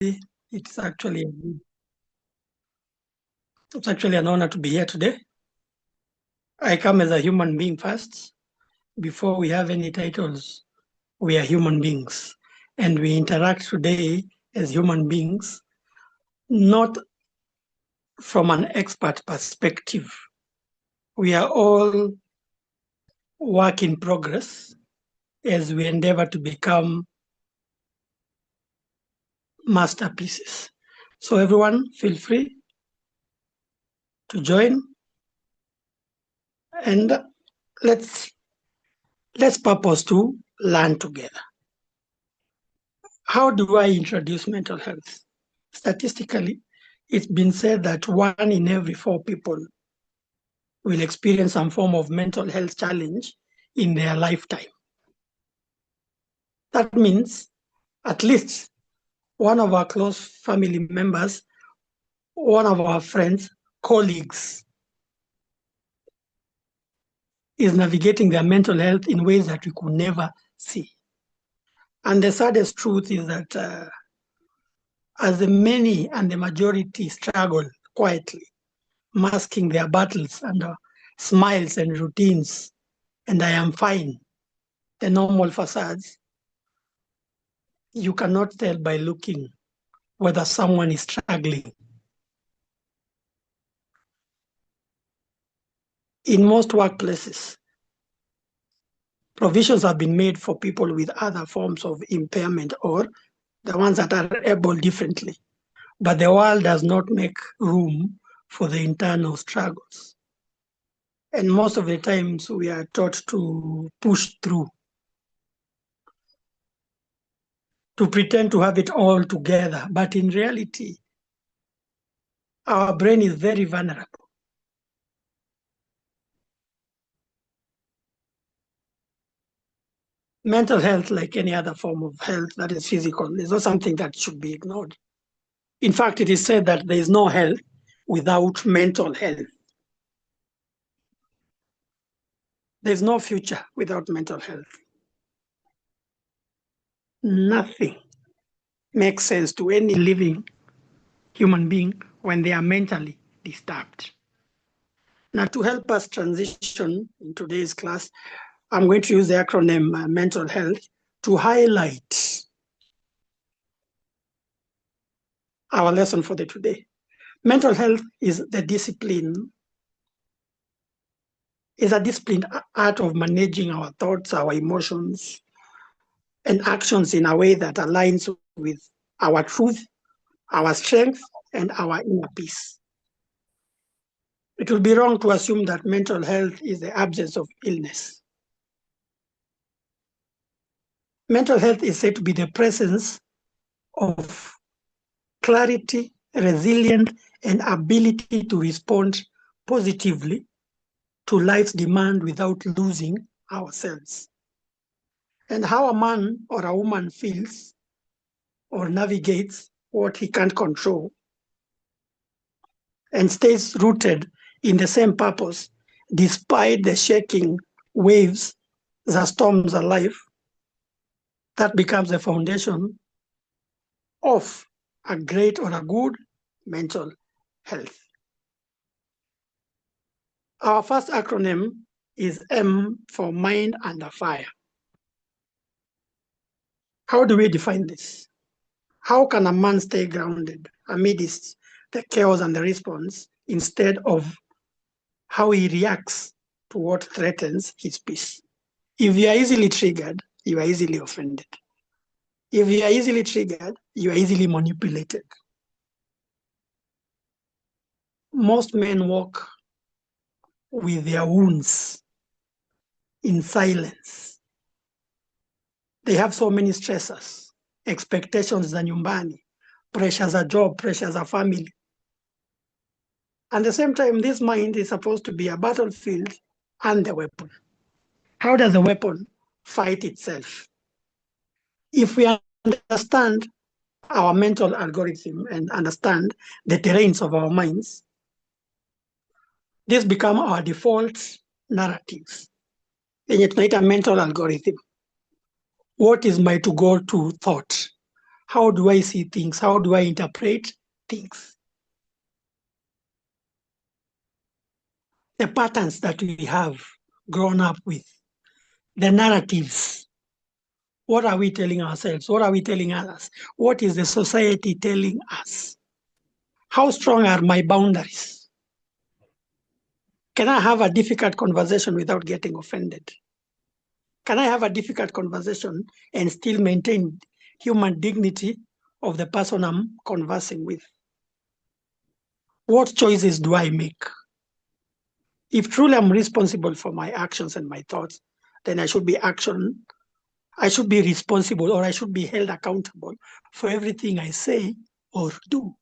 It's actually an honor to be here today. I come as a human being first. Before we have any titles, we are human beings. And we interact today as human beings, not from an expert perspective. We are all work in progress as we endeavor to become masterpieces. So everyone, feel free to join and let's purpose to learn together. How do I introduce mental health? Statistically, it's been said that 1 in every 4 people will experience some form of mental health challenge in their lifetime. That means at least one of our close family members, one of our friends, colleagues, is navigating their mental health in ways that we could never see. And the saddest truth is that as the many and the majority struggle quietly, masking their battles under smiles and routines, and I am fine, the normal facades, you cannot tell by looking whether someone is struggling. In most workplaces, provisions have been made for people with other forms of impairment or the ones that are able differently. But the world does not make room for the internal struggles. And most of the times we are taught to push through, to pretend to have it all together. But in reality, our brain is very vulnerable. Mental health, like any other form of health that is physical, is not something that should be ignored. In fact, it is said that there is no health without mental health. There's no future without mental health. Nothing makes sense to any living human being when they are mentally disturbed. Now, to help us transition in today's class, I'm going to use the acronym mental health to highlight our lesson for the today. Mental health is a disciplined art of managing our thoughts, our emotions, and actions in a way that aligns with our truth, our strength, and our inner peace. It would be wrong to assume that mental health is the absence of illness. Mental health is said to be the presence of clarity, resilience, and ability to respond positively to life's demand without losing ourselves. And how a man or a woman feels or navigates what he can't control and stays rooted in the same purpose despite the shaking waves that storms of life, that becomes the foundation of a great or a good mental health. Our first acronym is M for mind under fire. How do we define this? How can a man stay grounded amidst the chaos and the response instead of how he reacts to what threatens his peace? If you are easily triggered, you are easily offended. If you are easily triggered, you are easily manipulated. Most men walk with their wounds in silence. They have so many stressors, expectations za nyumbani, pressures a job, pressures a family. At the same time, this mind is supposed to be a battlefield and the weapon. How does the weapon fight itself? If we understand our mental algorithm and understand the terrains of our minds, this become our default narratives. Yenye tunaita mental algorithm. What is my to-go-to thought? How do I see things? How do I interpret things? The patterns that we have grown up with, the narratives. What are we telling ourselves? What are we telling others? What is the society telling us? How strong are my boundaries? Can I have a difficult conversation without getting offended? Can I have a difficult conversation and still maintain human dignity of the person I'm conversing with? What choices do I make? If truly I'm responsible for my actions and my thoughts, then I should be responsible, or I should be held accountable for everything I say or do.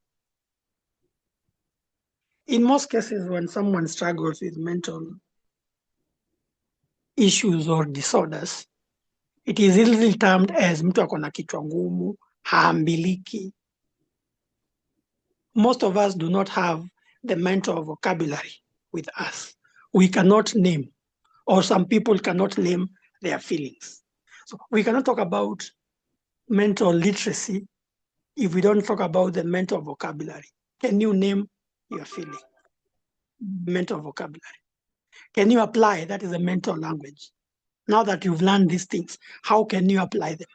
In most cases, when someone struggles with mental issues or disorders, it is easily termed as mtu ako na kichwa ngumu, haambiliki. Most of us do not have the mental vocabulary with us. We cannot name, or some people cannot name their feelings. So we cannot talk about mental literacy if we don't talk about the mental vocabulary. Can you name your feeling? Mental vocabulary. Can you apply? That is a mental language. Now that you've learned these things, how can you apply them?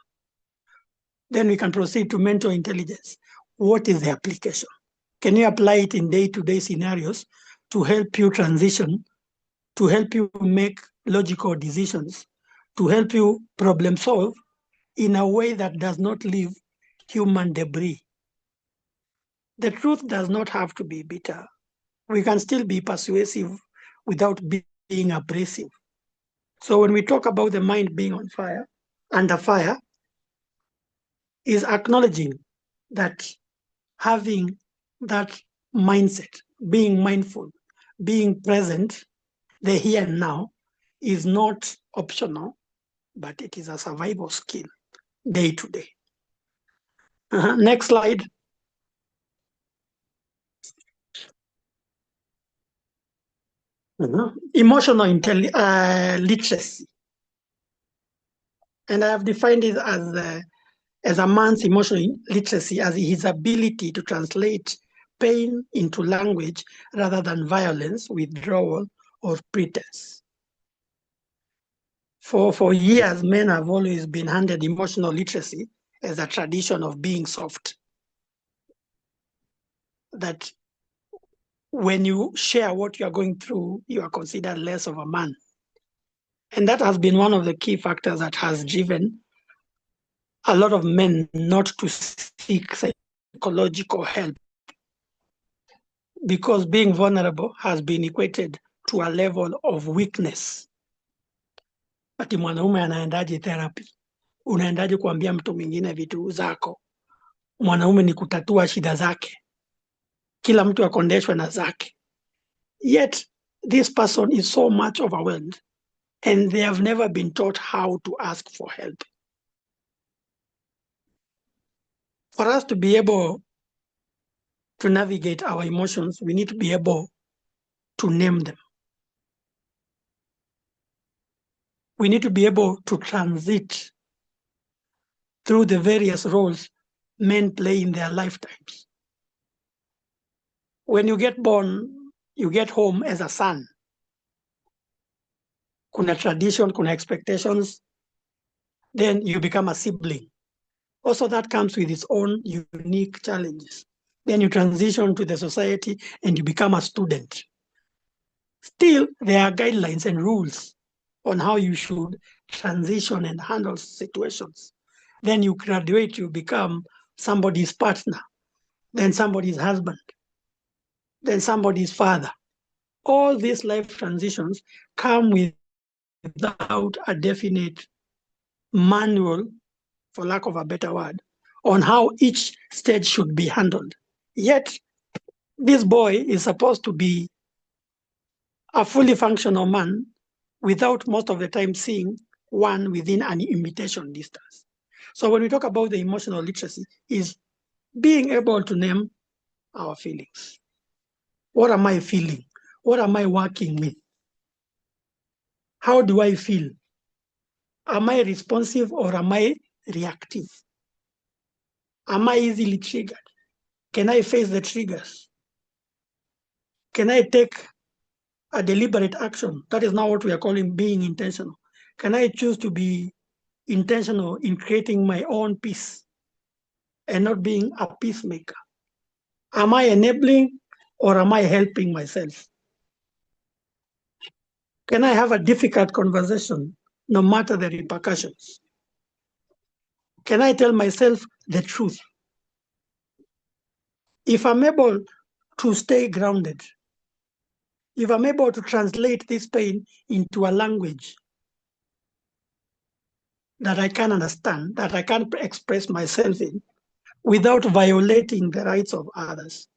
Then we can proceed to mental intelligence. What is the application? Can you apply it in day-to-day scenarios to help you transition, to help you make logical decisions, to help you problem solve in a way that does not leave human debris? The truth does not have to be bitter. We can still be persuasive without being abrasive. So when we talk about the mind being on fire, under fire, is acknowledging that having that mindset, being mindful, being present, the here and now, is not optional, but it is a survival skill, day to day. Next slide. Emotional literacy. And I have defined it as a man's emotional literacy as his ability to translate pain into language rather than violence, withdrawal, or pretense. For years, men have always been handed emotional literacy as a tradition of being soft. That when you share what you are going through, you are considered less of a man. And that has been one of the key factors that has driven a lot of men not to seek psychological help, because being vulnerable has been equated to a level of weakness. Ati mwanaume anaendaje therapy? Unaendaje kuambia mtu mwingine vitu zako? Mwanaume ni kutatua shida zake. Kila mtu akondeshwe na zake. Yet this person is so much overwhelmed and they have never been taught how to ask for help. For us to be able to navigate our emotions, we need to be able to name them. We need to be able to transit through the various roles men play in their lifetimes. When you get born, you get home as a son. Kuna tradition, kuna expectations, then you become a sibling. Also, that comes with its own unique challenges. Then you transition to the society and you become a student. Still, there are guidelines and rules on how you should transition and handle situations. Then you graduate, you become somebody's partner, then somebody's husband, then somebody's father. All these life transitions come without a definite manual, for lack of a better word, on how each stage should be handled. Yet, this boy is supposed to be a fully functional man without most of the time seeing one within an imitation distance. So when we talk about the emotional literacy, is being able to name our feelings. What am I feeling? What am I working with? How do I feel? Am I responsive or am I reactive? Am I easily triggered? Can I face the triggers? Can I take a deliberate action? That is now what we are calling being intentional. Can I choose to be intentional in creating my own peace and not being a peacemaker? Am I enabling or am I helping myself? Can I have a difficult conversation no matter the repercussions? Can I tell myself the truth? If I'm able to stay grounded, if I'm able to translate this pain into a language that I can understand, that I can express myself in without violating the rights of others,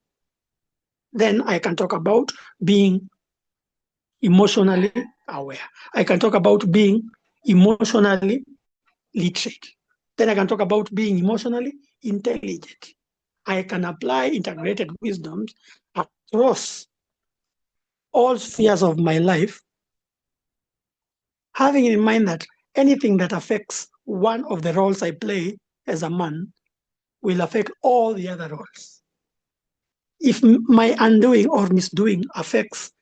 then I can talk about being emotionally aware. I can talk about being emotionally literate. Then I can talk about being emotionally intelligent. I can apply integrated wisdoms across all spheres of my life, having in mind that anything that affects one of the roles I play as a man will affect all the other roles. If my undoing or misdoing affects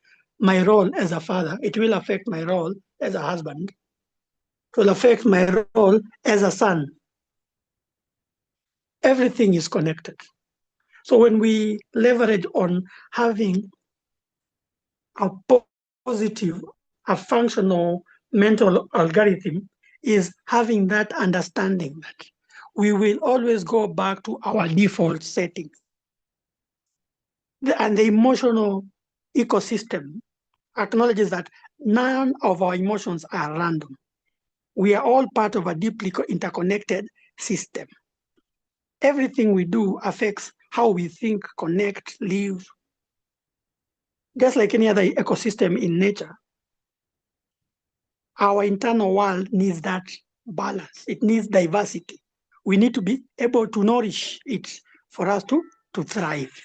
my role as a father, it will affect my role as a husband. It will affect my role as a son. Everything is connected. So when we leverage on having a positive, a functional mental algorithm, is having that understanding that we will always go back to our default settings. And the emotional ecosystem acknowledges that none of our emotions are random. We are all part of a deeply interconnected system. Everything we do affects how we think, connect, live. Just like any other ecosystem in nature, our internal world needs that balance. It needs diversity. We need to be able to nourish it for us to thrive.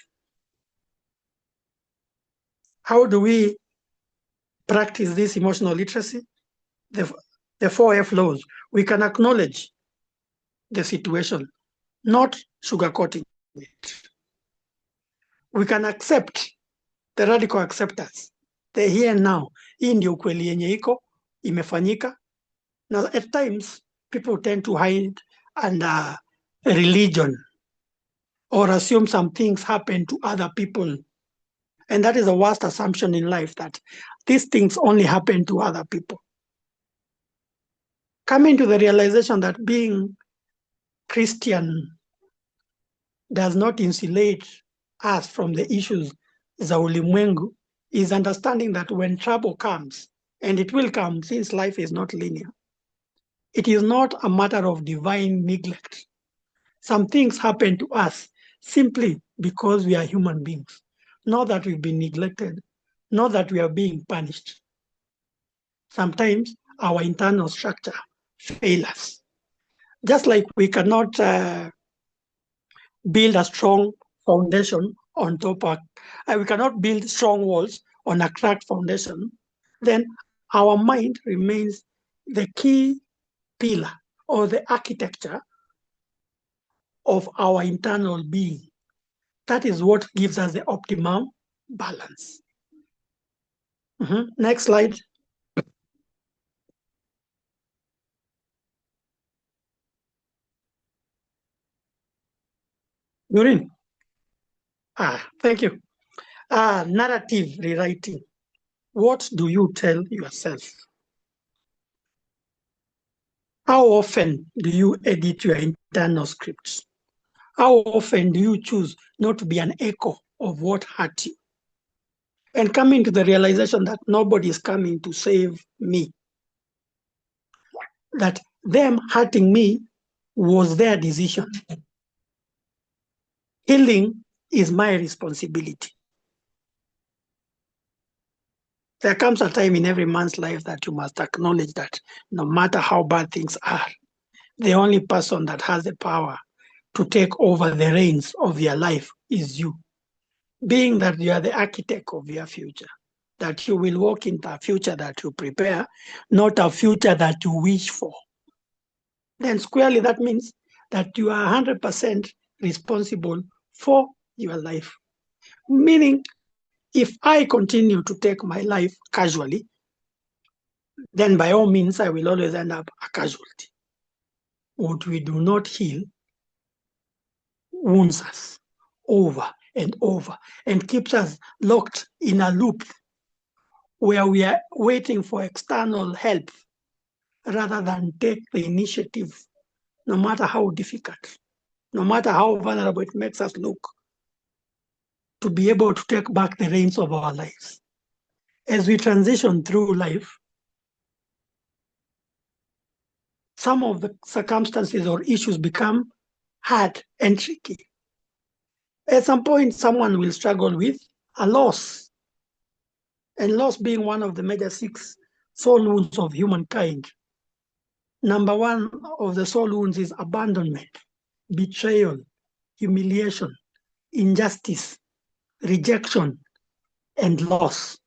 How do we practice this emotional literacy? The 4F laws. We can acknowledge the situation, not sugarcoating it. We can accept the radical acceptance, the here and now. Hii ndio ukweli yenye iko, imefanyika. Now, at times, people tend to hide under religion or assume some things happen to other people. And that is the worst assumption in life, that these things only happen to other people. Coming to the realization that being Christian does not insulate us from the issues za ulimwengu is understanding that when trouble comes, and it will come since life is not linear, it is not a matter of divine neglect. Some things happen to us simply because we are human beings, not that we've been neglected, not that we are being punished. Sometimes our internal structure fails us. Just like we cannot build a strong foundation on top of, we cannot build strong walls on a cracked foundation, then our mind remains the key pillar or the architecture of our internal being. That is what gives us the optimum balance. Next slide. Nurin. Thank you. Narrative rewriting. What do you tell yourself? How often do you edit your internal scripts? How often do you choose not to be an echo of what hurt you? And coming to the realization that nobody is coming to save me. That them hurting me was their decision. Healing is my responsibility. There comes a time in every man's life that you must acknowledge that no matter how bad things are, the only person that has the power to take over the reins of your life is you. Being that you are the architect of your future, that you will walk into a future that you prepare, not a future that you wish for. Then squarely that means that you are 100% responsible for your life. Meaning, if I continue to take my life casually, then by all means, I will always end up a casualty. What we do not heal wounds us over and over and keeps us locked in a loop where we are waiting for external help rather than take the initiative, no matter how difficult, no matter how vulnerable it makes us look, to be able to take back the reins of our lives. As we transition through life, some of the circumstances or issues become hard and tricky. At some point, someone will struggle with a loss, and loss being one of the major 6 soul wounds of humankind. Number 1 of the soul wounds is abandonment, betrayal, humiliation, injustice, rejection, and loss.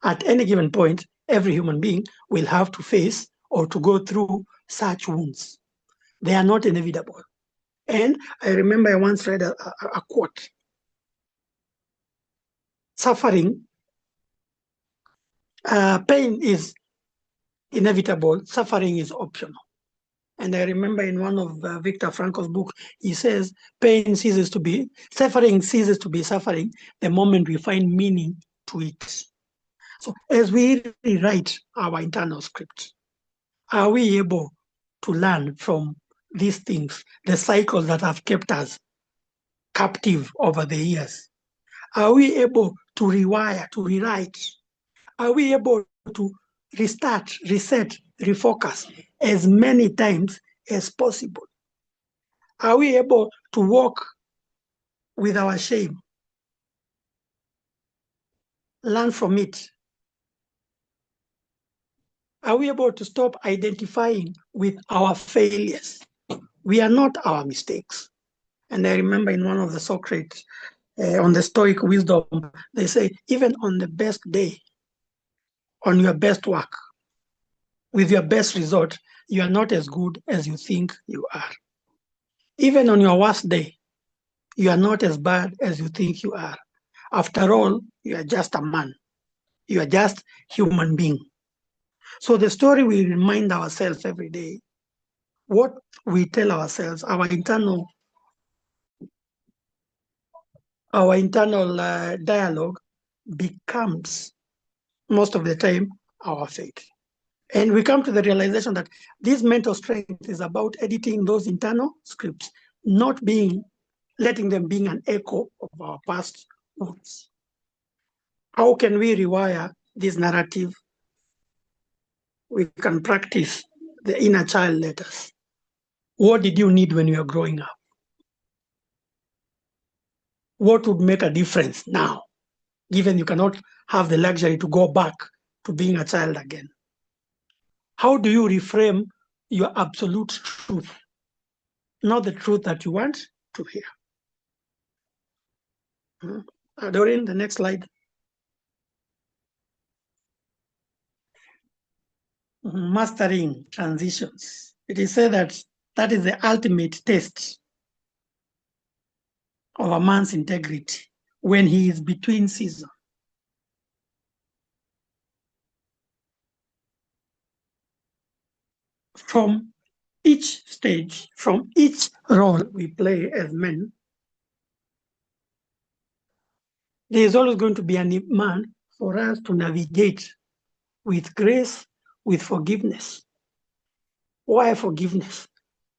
At any given point, every human being will have to face or to go through such wounds. They are not inevitable. And I remember I once read a quote. Suffering, pain is inevitable, suffering is optional. And I remember in one of Viktor Frankl's book, he says, suffering ceases to be suffering the moment we find meaning to it. So as we rewrite our internal script, are we able to learn from these things, the cycles that have kept us captive over the years? Are we able to rewire, to rewrite? Are we able to restart, reset, refocus as many times as possible? Are we able to walk with our shame, learn from it? Are we able to stop identifying with our failures? We are not our mistakes. And I remember in one of the Socrates, on the Stoic wisdom, they say, even on the best day, on your best work, with your best result, you are not as good as you think you are. Even on your worst day, you are not as bad as you think you are. After all, you are just a man. You are just human being. So the story we remind ourselves every day, what we tell ourselves, our internal dialogue becomes most of the time our fate. And we come to the realization that this mental strength is about editing those internal scripts, not letting them being an echo of our past wounds. How can we rewire this narrative? We can practice the inner child letters. What did you need when you were growing up? What would make a difference now, given you cannot have the luxury to go back to being a child again? How do you reframe your absolute truth, not the truth that you want to hear? Doreen, the next slide. Mastering transitions. It is said that that is the ultimate test of a man's integrity when he is between seasons. From each stage, from each role we play as men, there is always going to be a demand for us to navigate with grace, with forgiveness. Why forgiveness?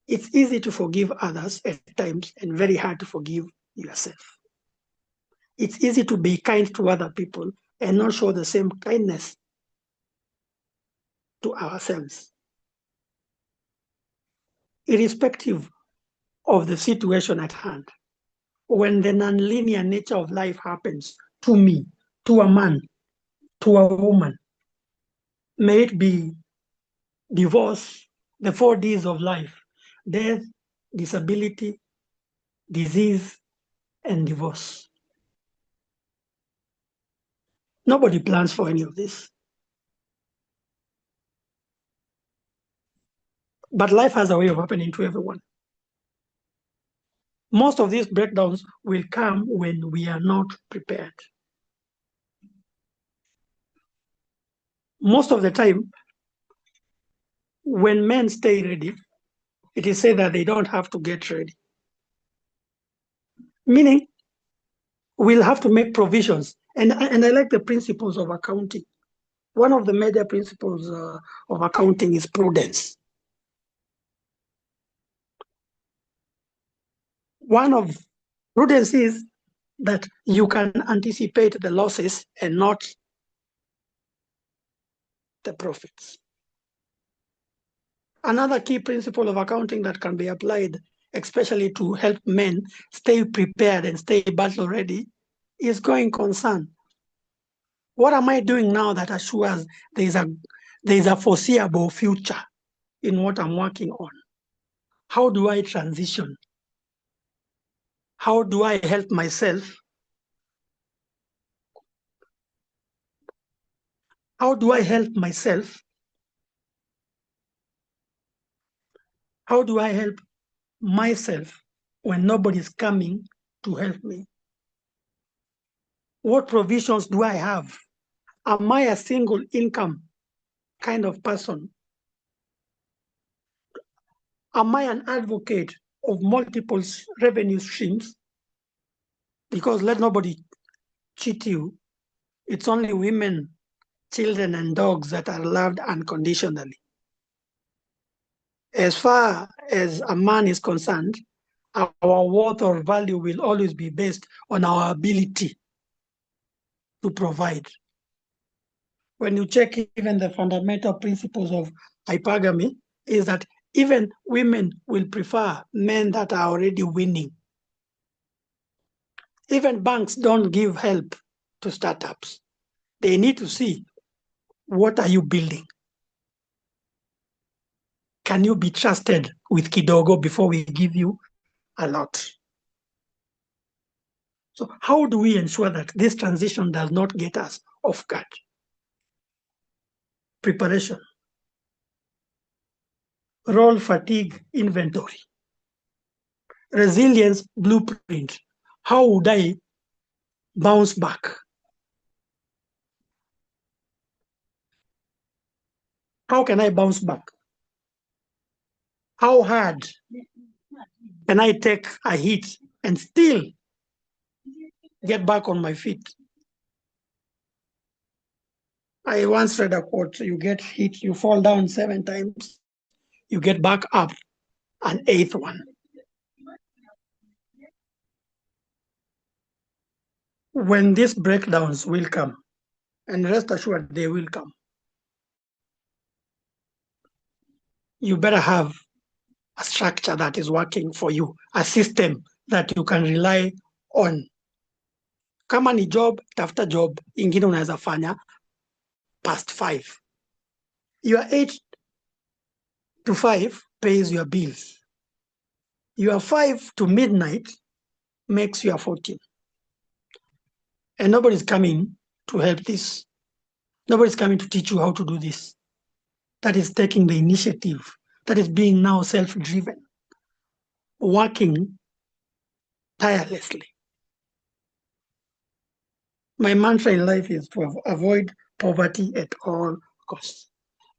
It's easy to forgive others at times and very hard to forgive yourself. It's easy to be kind to other people and not show the same kindness to ourselves. Irrespective of the situation at hand, when the nonlinear nature of life happens to me, to a man, to a woman, may it be divorce, the 4 Ds of life: death, disability, disease, and divorce. Nobody plans for any of this. But life has a way of happening to everyone. Most of these breakdowns will come when we are not prepared. Most of the time, when men stay ready, it is said that they don't have to get ready. Meaning, we'll have to make provisions. And I like the principles of accounting. One of the major principles of accounting is prudence. One of prudence is that you can anticipate the losses and not the profits. Another key principle of accounting that can be applied, especially to help men stay prepared and stay battle ready, is going concern. What am I doing now that assures there is a foreseeable future in what I'm working on? How do I transition? How do I help myself? How do I help myself? How do I help myself when nobody's coming to help me? What provisions do I have? Am I a single income kind of person? Am I an advocate of multiple revenue streams? Because let nobody cheat you. It's only women, children, and dogs that are loved unconditionally. As far as a man is concerned, our worth or value will always be based on our ability to provide. When you check even the fundamental principles of hypergamy, is that even women will prefer men that are already winning. Even banks don't give help to startups. They need to see, what are you building? Can you be trusted with kidogo before we give you a lot? So how do we ensure that this transition does not get us off guard? Preparation. Role fatigue inventory. Resilience blueprint. How would I bounce back? How can I bounce back? How hard can I take a hit and still get back on my feet? I once read a quote, you get hit, you fall down 7 times, you get back up an 8th one. When these breakdowns will come, and rest assured they will come, you better have a structure that is working for you, a system that you can rely on. Kama ni job, tafuta job ingine unaweza fanya past 5. Your 8 to 5 pays your bills. Your 5 to midnight makes your 14. And nobody's coming to help this. Nobody's coming to teach you how to do this. That is taking the initiative. That is being now self-driven, working tirelessly. My mantra in life is to avoid poverty at all costs.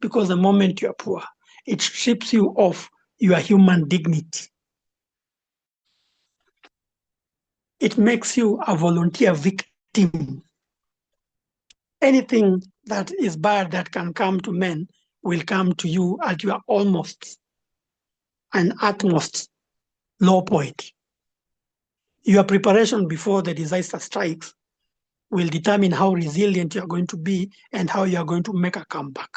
Because the moment you're poor, it strips you of your human dignity. It makes you a volunteer victim. Anything that is bad that can come to men will come to you at your almost and utmost low point. Your preparation before the disaster strikes will determine how resilient you're going to be and how you're going to make a comeback.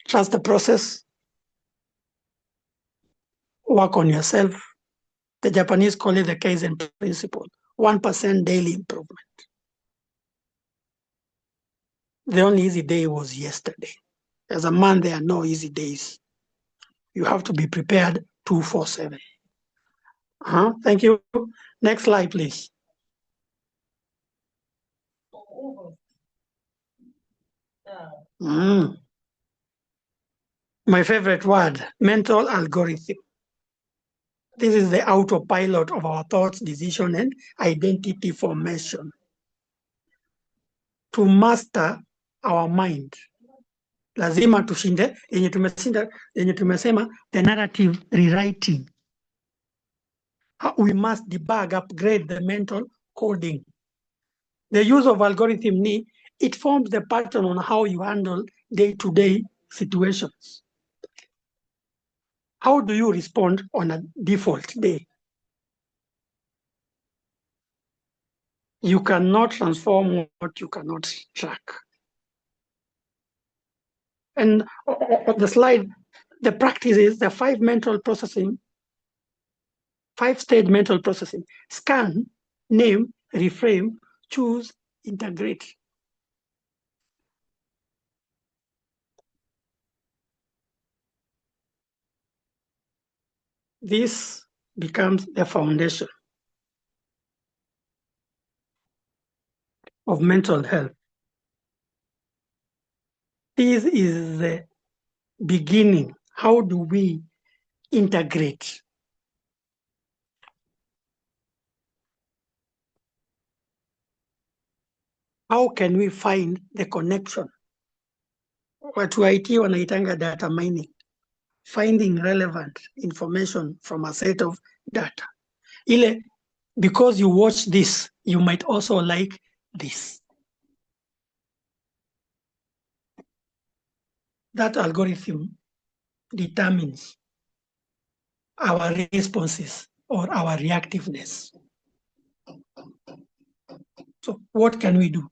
Trust the process. Work on yourself. The Japanese call it the Kaizen principle, 1% daily improvement. The only easy day was yesterday. As a man, there are no easy days. You have to be prepared 24/7. Thank you. Next slide, please. My favorite word, mental algorithm. This is the autopilot of our thoughts, decision, and identity formation. To master our mind, lazima tushinde yenye tumesema the narrative rewriting. We must debug, upgrade the mental coding. The use of algorithm it forms the pattern on how you handle day-to-day situations. How do you respond on a default day? You cannot transform what you cannot track. And on the slide, the practice is the five-stage mental processing: scan, name, reframe, choose, integrate. This becomes the foundation of mental health. This is the beginning. How do we integrate? How can we find the connection? Watu wa IT wanaitanga data mining, finding relevant information from a set of data. Because you watch this, you might also like this. That algorithm determines our responses or our reactiveness. So what can we do?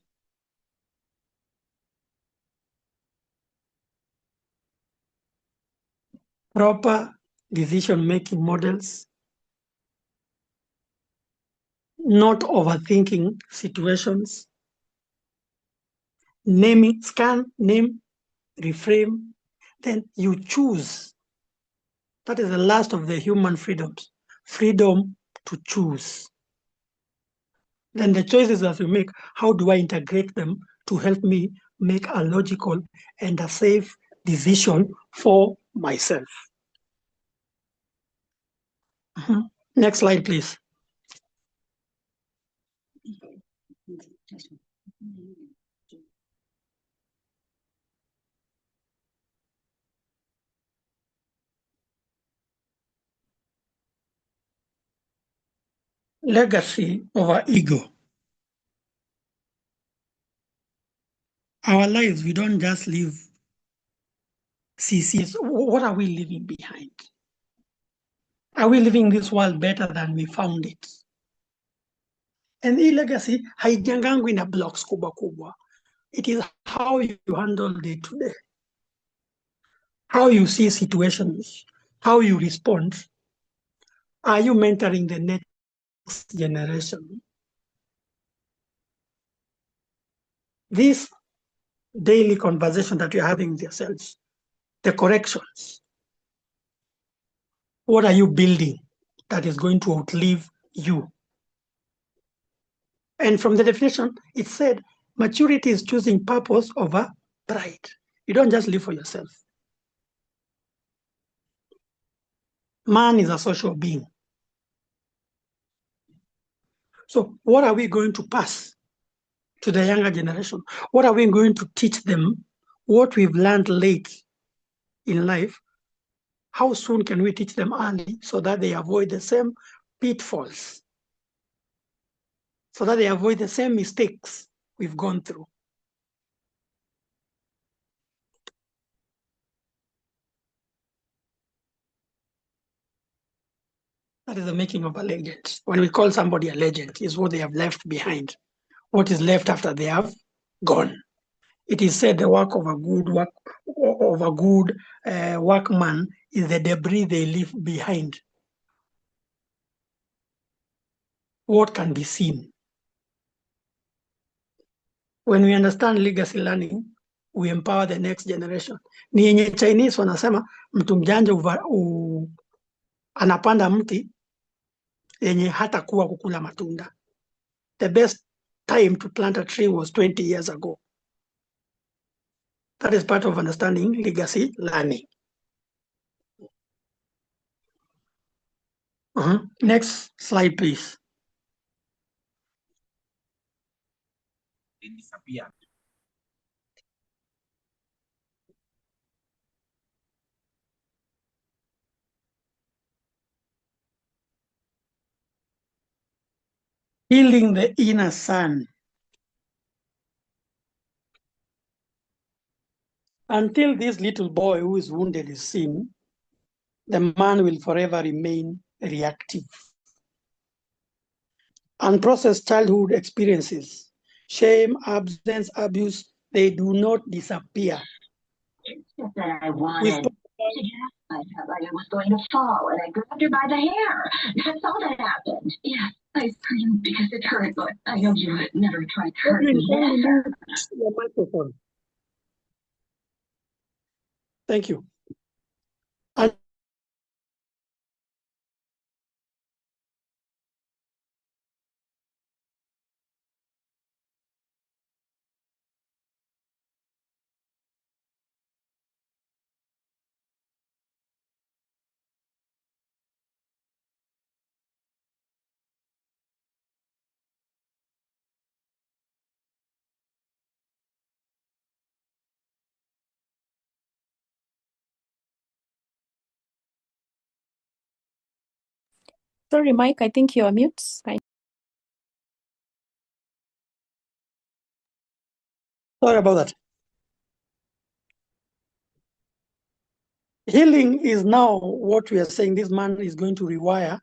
Proper decision-making models, not overthinking situations, naming, scan, name, reframe, then you choose. That is the last of the human freedoms, freedom to choose. Then the choices that we make, how do I integrate them to help me make a logical and a safe decision for myself? Next slide, please. Legacy over ego. Our lives, we don't just live CCs. What are we leaving behind? Are we living this world better than we found it? And hii legacy haijengangu in a blocks kubwa kubwa. It is how you handle day to day, how you see situations, how you respond. Are you mentoring the next generation? This daily conversation that you're having with yourselves, the corrections, what are you building that is going to outlive you? And from the definition, it said maturity is choosing purpose over pride. You don't just live for yourself. Man is a social being. So what are we going to pass to the younger generation? What are we going to teach them? What we've learned late in life, how soon can we teach them early so that they avoid the same pitfalls, so that they avoid the same mistakes we've gone through? That is the making of a legend. When we call somebody a legend, is what they have left behind. What is left after they have gone. It is said the work of a good workman is the debris they leave behind. What can be seen? When we understand legacy learning, we empower the next generation. Ni yenye Chinese wanasema mtu mjanja anapanda mti yenye hata kuwa kukula matunda. The best time to plant a tree was 20 years ago. That is part of understanding legacy learning. Next slide, please. They disappear. Healing the inner son. Until this little boy who is wounded is seen, the man will forever remain reactive. Unprocessed childhood experiences, shame, absence, abuse, they do not disappear. It's just that I wanted to get up. I felt like I was going to fall, and I grabbed her by the hair. That's all that happened. Yes, I screamed because it hurt, but I know you would never try to hurt me. Your microphone. Thank you. Sorry, Mike, I think you're mute. Sorry about that. Healing is now what we are saying. This man is going to rewire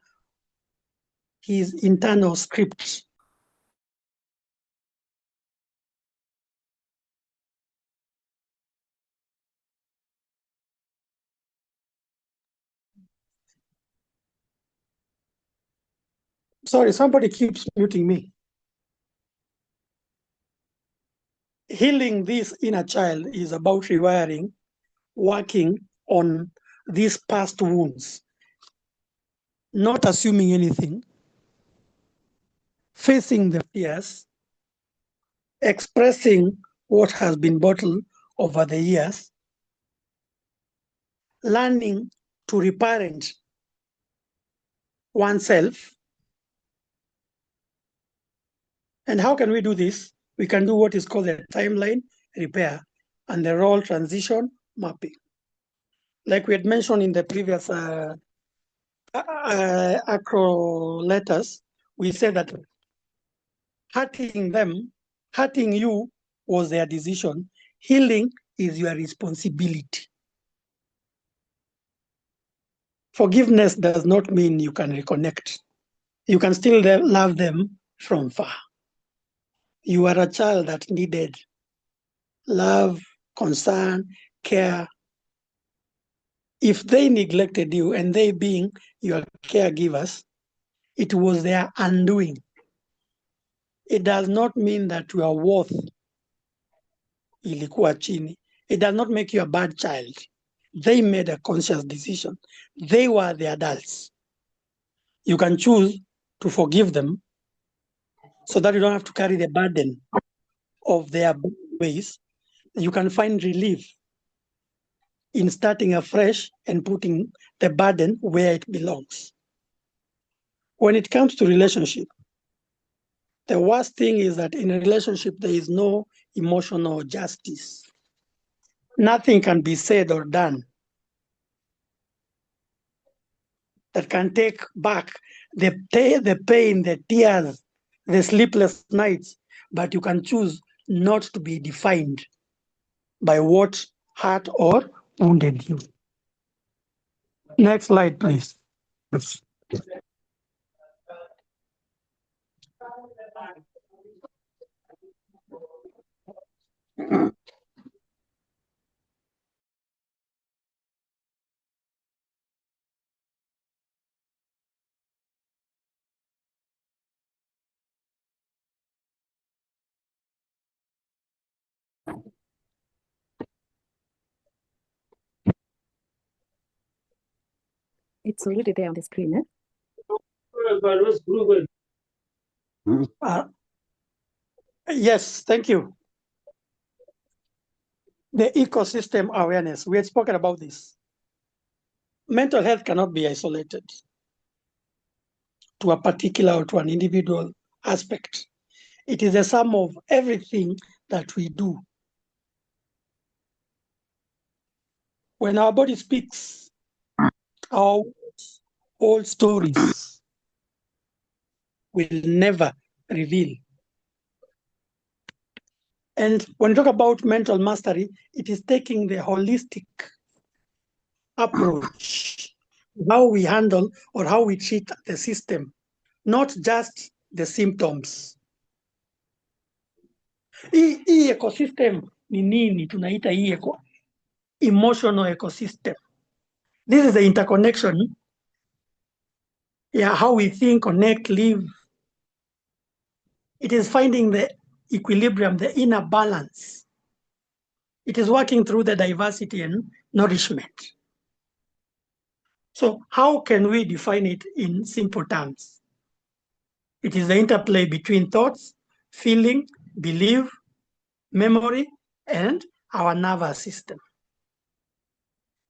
his internal script. Sorry, somebody keeps muting me. Healing this inner child is about rewiring, working on these past wounds, not assuming anything, facing the fears, expressing what has been bottled over the years, learning to reparent oneself. And how can we do this? We can do what is called the timeline repair and the role transition mapping. Like we had mentioned in the previous acro letters, we said that hurting you was their decision. Healing is your responsibility. Forgiveness does not mean you can reconnect. You can still love them from far. You are a child that needed love, concern, care. If they neglected you and they being your caregivers, it was their undoing. It does not mean that your worth ilikuwa chini. It does not make you a bad child. They made a conscious decision. They were the adults. You can choose to forgive them so that you don't have to carry the burden of their ways. You can find relief in starting afresh and putting the burden where it belongs. When it comes to relationship, the worst thing is that in a relationship, there is no emotional justice. Nothing can be said or done that can take back the pain, the tears, the sleepless nights, but you can choose not to be defined by what hurt or wounded you. Next slide, please. It's already there on the screen, eh? Yes, thank you. The ecosystem awareness, we had spoken about this. Mental health cannot be isolated. to a particular or to an individual aspect. It is a sum of everything that we do. When our body speaks, our old stories will never reveal. And when we talk about mental mastery, it is taking the holistic approach, how we handle or how we treat the system, not just the symptoms. Hii ecosystem ni nini? Tunaita hii emotional ecosystem. This is the interconnection, how we think, connect, live. It is finding the equilibrium, the inner balance. It is working through the diversity and nourishment. So how can we define it in simple terms? It is the interplay between thoughts, feeling, belief, memory, and our nervous system,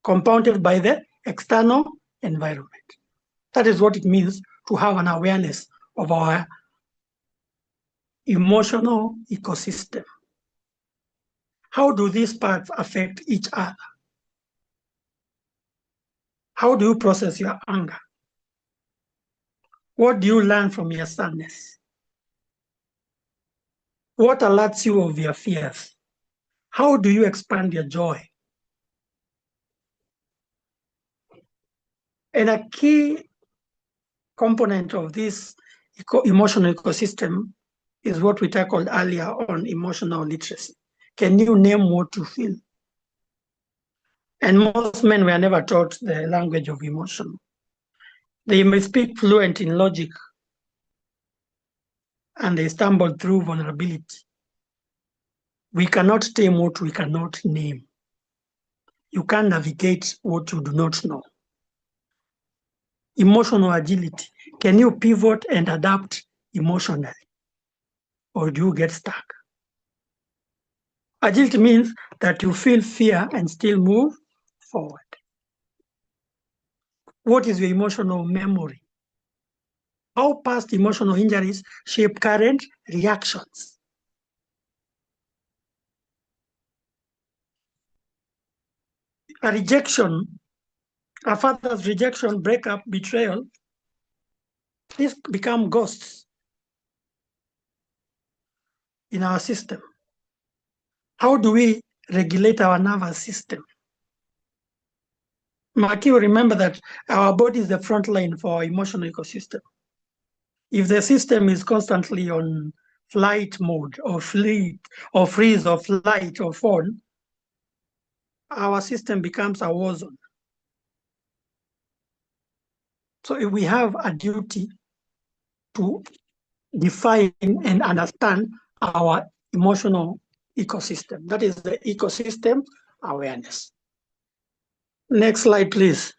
compounded by the external environment. That is what it means to have an awareness of our emotional ecosystem. How do these parts affect each other? How do you process your anger? What do you learn from your sadness? What alerts you of your fears? How do you expand your joy? And a key component of this emotional ecosystem is what we tackled earlier on emotional literacy. Can you name what you feel? And most men were never taught the language of emotion. They may speak fluent in logic, and they stumble through vulnerability. We cannot tame what we cannot name. You can't navigate what you do not know. Emotional agility. Can you pivot and adapt emotionally? Or do you get stuck? Agility means that you feel fear and still move forward. What is your emotional memory? How past emotional injuries shape current reactions? A rejection, a father's rejection, breakup, betrayal, these become ghosts in our system. How do we regulate our nervous system? Maki will remember that our body is the front line for our emotional ecosystem. If the system is constantly on flight mode or freeze or flight or phone, our system becomes a war zone. So we have a duty to define and understand our emotional ecosystem. That is the ecosystem awareness. Next slide, please.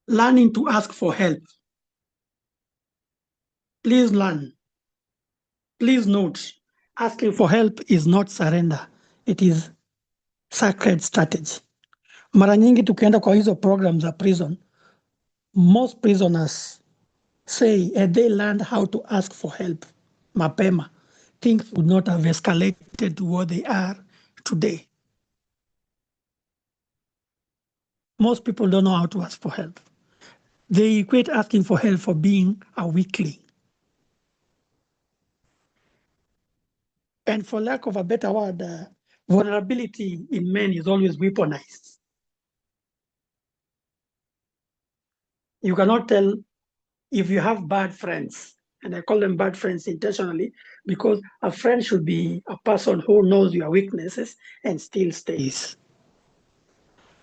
Learning to ask for help. Please learn. Please note, asking for help is not surrender. It is sacred strategy. Mara nyingi tukienda kwa hizo programs za prison, most prisoners say had they learned how to ask for help mapema, things would not have escalated to what they are today. Most people don't know how to ask for help. They equate asking for help for being a weakling. And for lack of a better word, vulnerability in men is always weaponized. You cannot tell if you have bad friends, and I call them bad friends intentionally, because a friend should be a person who knows your weaknesses and still stays.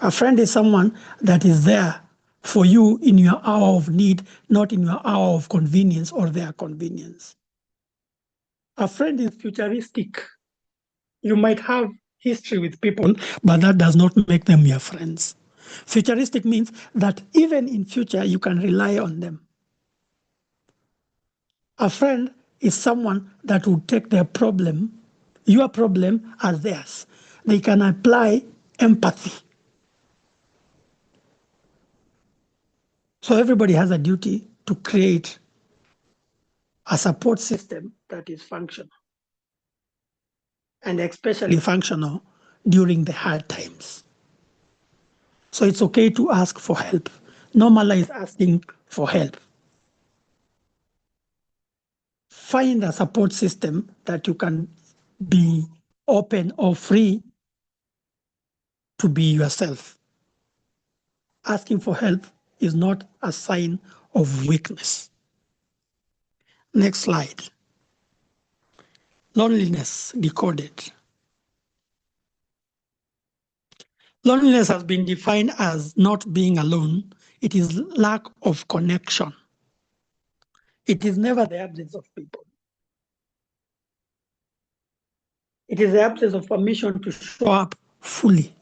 A friend is someone that is there for you in your hour of need, not in your hour of convenience or their convenience. A friend is futuristic. You might have history with people, but that does not make them your friends. Futuristic means that even in future, you can rely on them. A friend is someone that will take their problem, your problem, as theirs. They can apply empathy. So everybody has a duty to create a support system that is functional, and especially functional during the hard times. So it's okay to ask for help. Normalize asking for help. Find a support system that you can be open or free to be yourself. Asking for help is not a sign of weakness. Next slide. Loneliness decoded. Loneliness has been defined as not being alone. It is lack of connection. It is never the absence of people. It is the absence of permission to show up fully.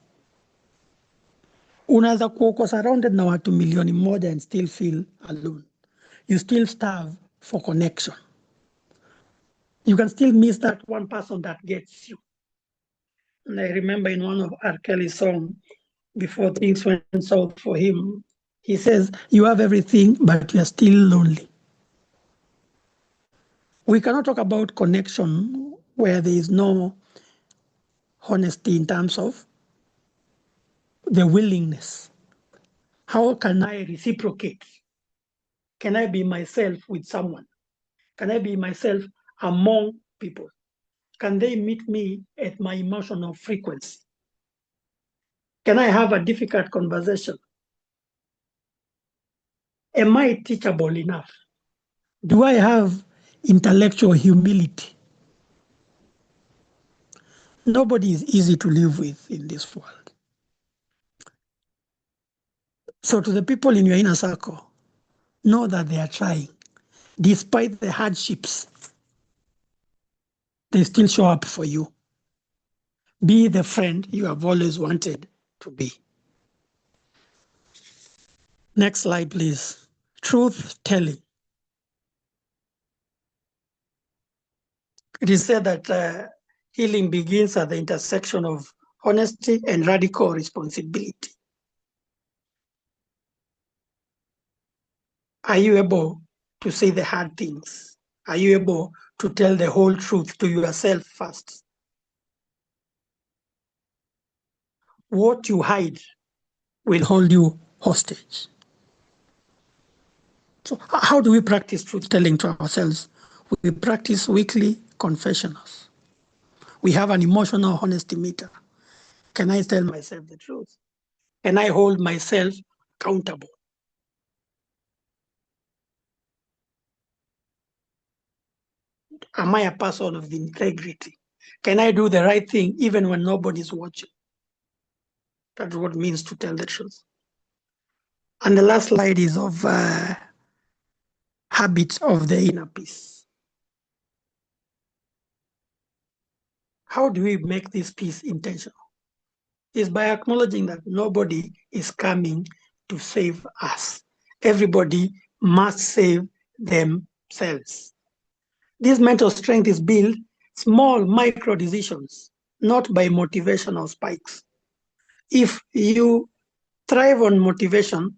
Unaweza kuwa uko surrounded na watu milioni moja and still feel alone. You still starve for connection. You can still miss that one person that gets you. And I remember in one of R. Kelly's songs, before things went south for him, he says, you have everything, but you are still lonely. We cannot talk about connection where there is no honesty in terms of the willingness. How can I reciprocate? Can I be myself with someone? Can I be myself among people? Can they meet me at my emotional frequency? Can I have a difficult conversation? Am I teachable enough? Do I have intellectual humility? Nobody is easy to live with in this world. So to the people in your inner circle, know that they are trying. Despite the hardships, they still show up for you. Be the friend you have always wanted to be. Next slide, please. Truth telling. It is said that healing begins at the intersection of honesty and radical responsibility. Are you able to say the hard things? Are you able to tell the whole truth to yourself first? What you hide will hold you hostage. So how do we practice truth telling to ourselves? We practice weekly confessionals. We have an emotional honesty meter. Can I tell myself the truth? Can I hold myself accountable? Am I a person of integrity? Can I do the right thing even when nobody's watching? That's what it means to tell the truth. And the last slide is of habits of the inner peace. How do we make this peace intentional? It's by acknowledging that nobody is coming to save us. Everybody must save themselves. This mental strength is built small micro decisions, not by motivational spikes. If you thrive on motivation,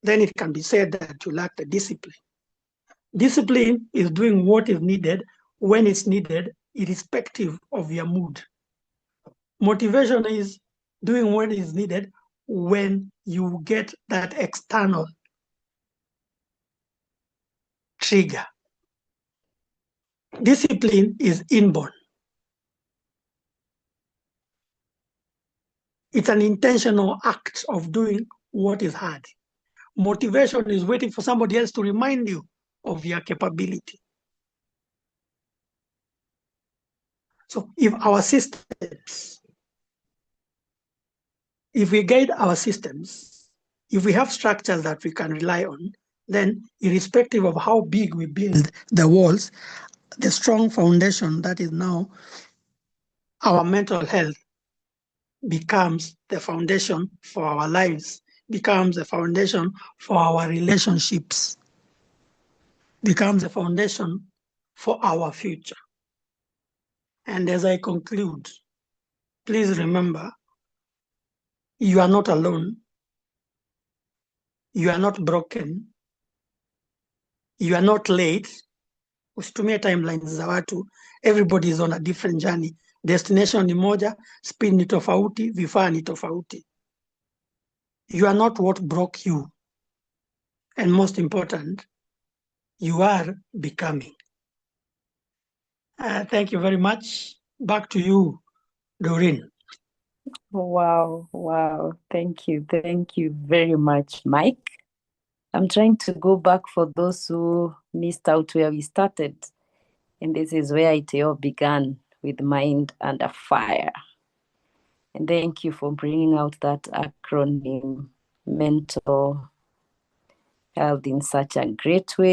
then it can be said that you lack the discipline. Discipline is doing what is needed when it's needed, irrespective of your mood. Motivation is doing what is needed when you get that external trigger. Discipline is inborn. It's an intentional act of doing what is hard. Motivation is waiting for somebody else to remind you of your capability. So if our systems, if we guide our systems, if we have structures that we can rely on, then irrespective of how big we build the walls, the strong foundation that is now our mental health becomes the foundation for our lives, becomes the foundation for our relationships, becomes the foundation for our future. And as I conclude, please remember, you are not alone. You are not broken. You are not late. Usitumie timelines za watu. Everybody is on a different journey. Destination ni moja, speed ni tofauti, vifaa ni tofauti. You are not what broke you. And most important, you are becoming. Thank you very much. Back to you, Doreen. Wow, wow. Thank you. Thank you very much, Mike. I'm trying to go back for those who missed out where we started. And this is where it all began, with Mind Under Fire. And thank you for bringing out that acronym, mental health, in such a great way.